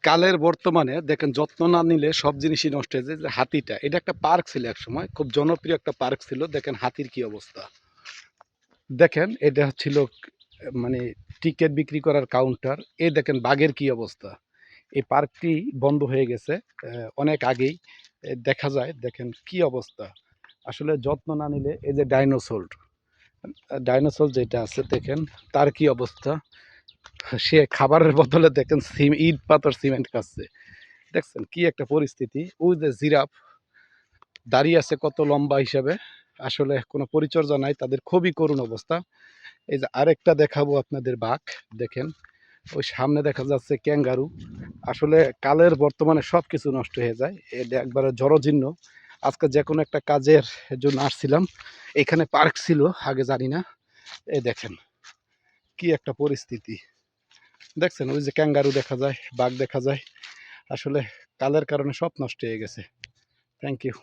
কালের বর্তমানে দেখেন যত্ন না নিলে সব জিনিসই নষ্ট হয়ে যায়। যে হাতিটা, এটা একটা পার্ক ছিল এক সময়, খুব জনপ্রিয় একটা পার্ক ছিল। দেখেন হাতির কি অবস্থা। দেখেন এটা ছিল মানে টিকিট বিক্রি করার কাউন্টার। এই দেখেন বাঘের কি অবস্থা। এই পার্কটি বন্ধ হয়ে গেছে অনেক আগেই। দেখা যায় দেখেন কি অবস্থা। আসলে যত্ন না নিলে এই যে ডাইনোসর, ডাইনোসর যেটা আছে দেখেন তার কি অবস্থা। সে খাবারের বদলে দেখেন ইট পাথর সিমেন্ট খাচ্ছে। দেখছেন কি একটা পরিস্থিতি। ওই যে জিরাফ দাঁড়িয়ে আছে কত লম্বা হিসাবে। আসলে কোনো পরিচর্যা নাই, তাদের খুবই করুণ অবস্থা। এই যে আরেকটা দেখাবো আপনাদের বাঘ। দেখেন ওই সামনে দেখা যাচ্ছে ক্যাঙ্গারু। আসলে কালের বর্তমানে সব কিছু নষ্ট হয়ে যায়, এটা একবারে জরজীর্ণ। আজকে যে কোনো একটা কাজের জন্য আসছিলাম, এখানে পার্ক ছিল আগে জানি না। এই দেখেন কি একটা পরিস্থিতি। দেখছেন ওই যে ক্যাঙ্গারু দেখা যায়, বাঘ দেখা যায়। আসলে কালের কারণে সব নষ্ট হয়ে গেছে। Thank you.